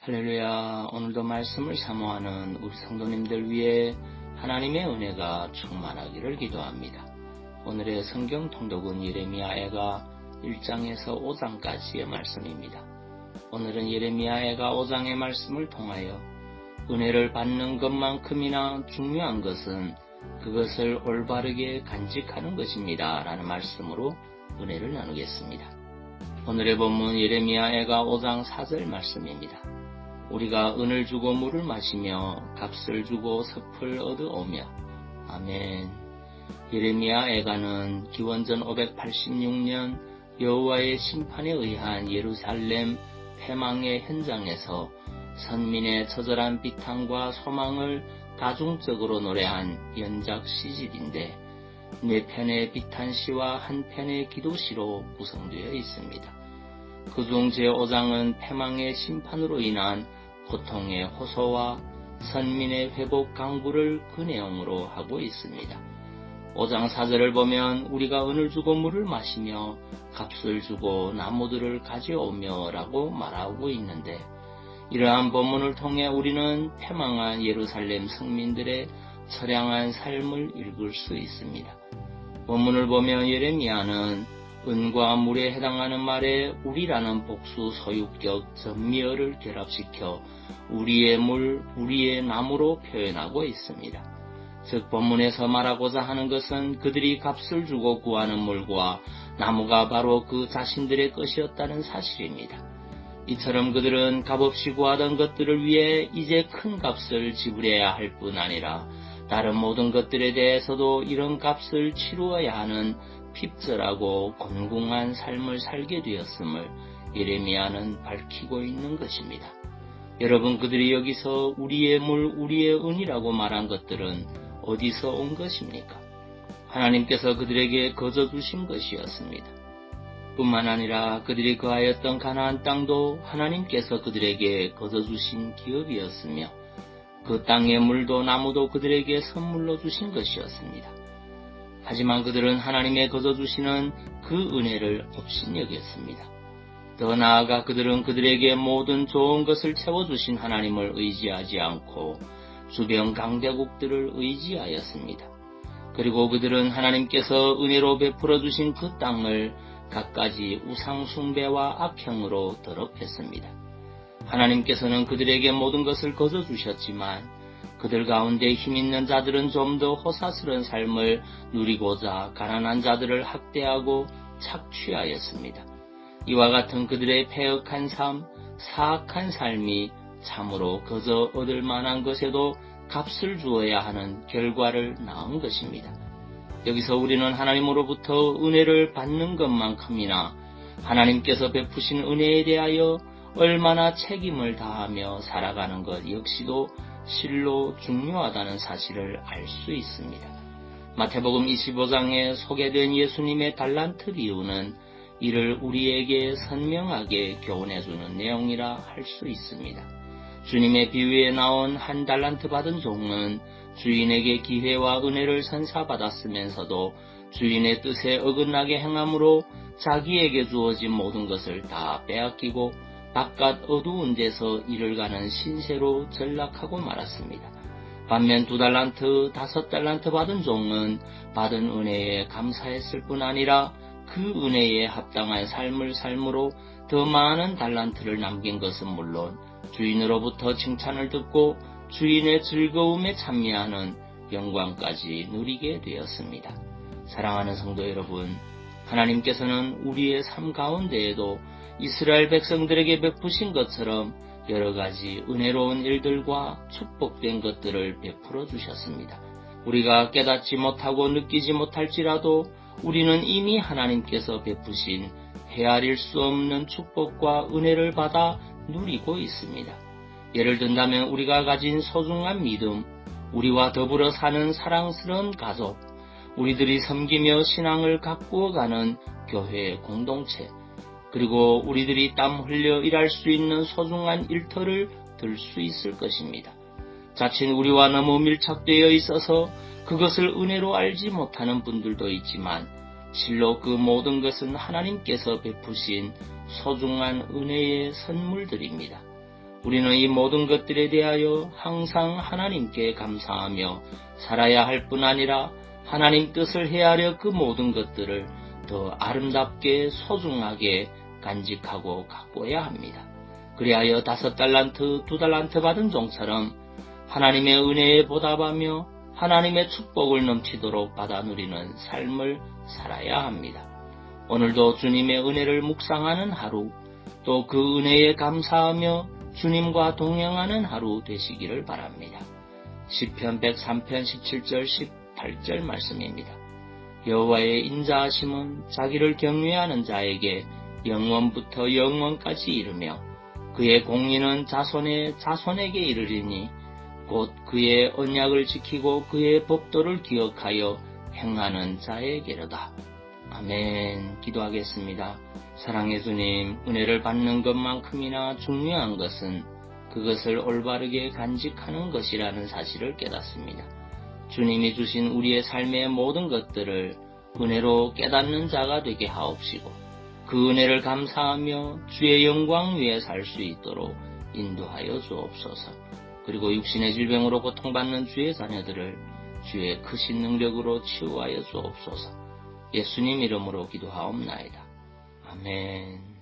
할렐루야. 오늘도 말씀을 사모하는 우리 성도님들 위해 하나님의 은혜가 충만하기를 기도합니다. 오늘의 성경 통독은 예레미야애가 1장에서 5장까지의 말씀입니다. 오늘은 예레미야애가 5장의 말씀을 통하여 은혜를 받는 것만큼이나 중요한 것은 그것을 올바르게 간직하는 것입니다 라는 말씀으로 은혜를 나누겠습니다. 오늘의 본문 예레미야애가 5장 4절 말씀입니다. 우리가 은을 주고 물을 마시며 값을 주고 섭을 얻어오며. 아멘. 예레미야애가는 기원전 586년 여호와의 심판에 의한 예루살렘 패망의 현장에서 선민의 처절한 비탄과 소망을 다중적으로 노래한 연작 시집인데 4편의 비탄시와 1편의 기도시로 구성되어 있습니다. 그중 제5장은 패망의 심판으로 인한 고통의 호소와 선민의 회복 강구를 그 내용으로 하고 있습니다. 5장 4절을 보면 우리가 은을 주고 물을 마시며 값을 주고 나무들을 가져오며 라고 말하고 있는데, 이러한 본문을 통해 우리는 패망한 예루살렘 성민들의 처량한 삶을 읽을 수 있습니다. 본문을 보면 예레미야는 은과 물에 해당하는 말에 우리라는 복수 소유격 전미어를 결합시켜 우리의 물, 우리의 나무로 표현하고 있습니다. 즉 본문에서 말하고자 하는 것은 그들이 값을 주고 구하는 물과 나무가 바로 그 자신들의 것이었다는 사실입니다. 이처럼 그들은 값없이 구하던 것들을 위해 이제 큰 값을 지불해야 할 뿐 아니라 다른 모든 것들에 대해서도 이런 값을 치루어야 하는 핍절하고 곤궁한 삶을 살게 되었음을 예레미야는 밝히고 있는 것입니다. 여러분, 그들이 여기서 우리의 물, 우리의 은이라고 말한 것들은 어디서 온 것입니까? 하나님께서 그들에게 거저 주신 것이었습니다. 뿐만 아니라 그들이 거하였던 가나안 땅도 하나님께서 그들에게 거저 주신 기업이었으며 그 땅의 물도 나무도 그들에게 선물로 주신 것이었습니다. 하지만 그들은 하나님의 거저 주시는 그 은혜를 업신여겼습니다. 더 나아가 그들은 그들에게 모든 좋은 것을 채워주신 하나님을 의지하지 않고 주변 강대국들을 의지하였습니다. 그리고 그들은 하나님께서 은혜로 베풀어 주신 그 땅을 갖가지 우상 숭배와 악행으로 더럽혔습니다. 하나님께서는 그들에게 모든 것을 거저 주셨지만 그들 가운데 힘있는 자들은 좀 더 호사스러운 삶을 누리고자 가난한 자들을 학대하고 착취하였습니다. 이와 같은 그들의 패역한 삶, 사악한 삶이 참으로 거저 얻을 만한 것에도 값을 주어야 하는 결과를 낳은 것입니다. 여기서 우리는 하나님으로부터 은혜를 받는 것만큼이나 하나님께서 베푸신 은혜에 대하여 얼마나 책임을 다하며 살아가는 것 역시도 실로 중요하다는 사실을 알 수 있습니다. 마태복음 25장에 소개된 예수님의 달란트 비유는 이를 우리에게 선명하게 교훈해주는 내용이라 할 수 있습니다. 주님의 비유에 나온 한 달란트 받은 종은 주인에게 기회와 은혜를 선사받았으면서도 주인의 뜻에 어긋나게 행함으로 자기에게 주어진 모든 것을 다 빼앗기고 바깥 어두운 데서 일을 가는 신세로 전락하고 말았습니다. 반면 2달란트, 5달란트 받은 종은 받은 은혜에 감사했을 뿐 아니라 그 은혜에 합당한 삶을 삶으로 더 많은 달란트를 남긴 것은 물론 주인으로부터 칭찬을 듣고 주인의 즐거움에 참여하는 영광까지 누리게 되었습니다. 사랑하는 성도 여러분, 하나님께서는 우리의 삶 가운데에도 이스라엘 백성들에게 베푸신 것처럼 여러 가지 은혜로운 일들과 축복된 것들을 베풀어 주셨습니다. 우리가 깨닫지 못하고 느끼지 못할지라도 우리는 이미 하나님께서 베푸신 헤아릴 수 없는 축복과 은혜를 받아 누리고 있습니다. 예를 든다면 우리가 가진 소중한 믿음, 우리와 더불어 사는 사랑스러운 가족, 우리들이 섬기며 신앙을 가꾸어가는 교회 공동체, 그리고 우리들이 땀 흘려 일할 수 있는 소중한 일터를 들 수 있을 것입니다. 자칫 우리와 너무 밀착되어 있어서 그것을 은혜로 알지 못하는 분들도 있지만 실로 그 모든 것은 하나님께서 베푸신 소중한 은혜의 선물들입니다. 우리는 이 모든 것들에 대하여 항상 하나님께 감사하며 살아야 할 뿐 아니라 하나님 뜻을 헤아려 그 모든 것들을 더 아름답게 소중하게 간직하고 가꿔야 합니다. 그리하여 5달란트, 2달란트 받은 종처럼 하나님의 은혜에 보답하며 하나님의 축복을 넘치도록 받아 누리는 삶을 살아야 합니다. 오늘도 주님의 은혜를 묵상하는 하루, 또 그 은혜에 감사하며 주님과 동행하는 하루 되시기를 바랍니다. 시편 103편 17절 18절 말씀입니다. 여호와의 인자하심은 자기를 경외하는 자에게 영원부터 영원까지 이르며 그의 공의는 자손의 자손에게 이르리니 곧 그의 언약을 지키고 그의 법도를 기억하여 행하는 자에게로다. 아멘. 기도하겠습니다. 사랑의 주님, 은혜를 받는 것만큼이나 중요한 것은 그것을 올바르게 간직하는 것이라는 사실을 깨닫습니다. 주님이 주신 우리의 삶의 모든 것들을 은혜로 깨닫는 자가 되게 하옵시고 그 은혜를 감사하며 주의 영광 위에 살 수 있도록 인도하여 주옵소서. 그리고 육신의 질병으로 고통받는 주의 자녀들을 주의 크신 능력으로 치유하여 주옵소서. 예수님 이름으로 기도하옵나이다. 아멘.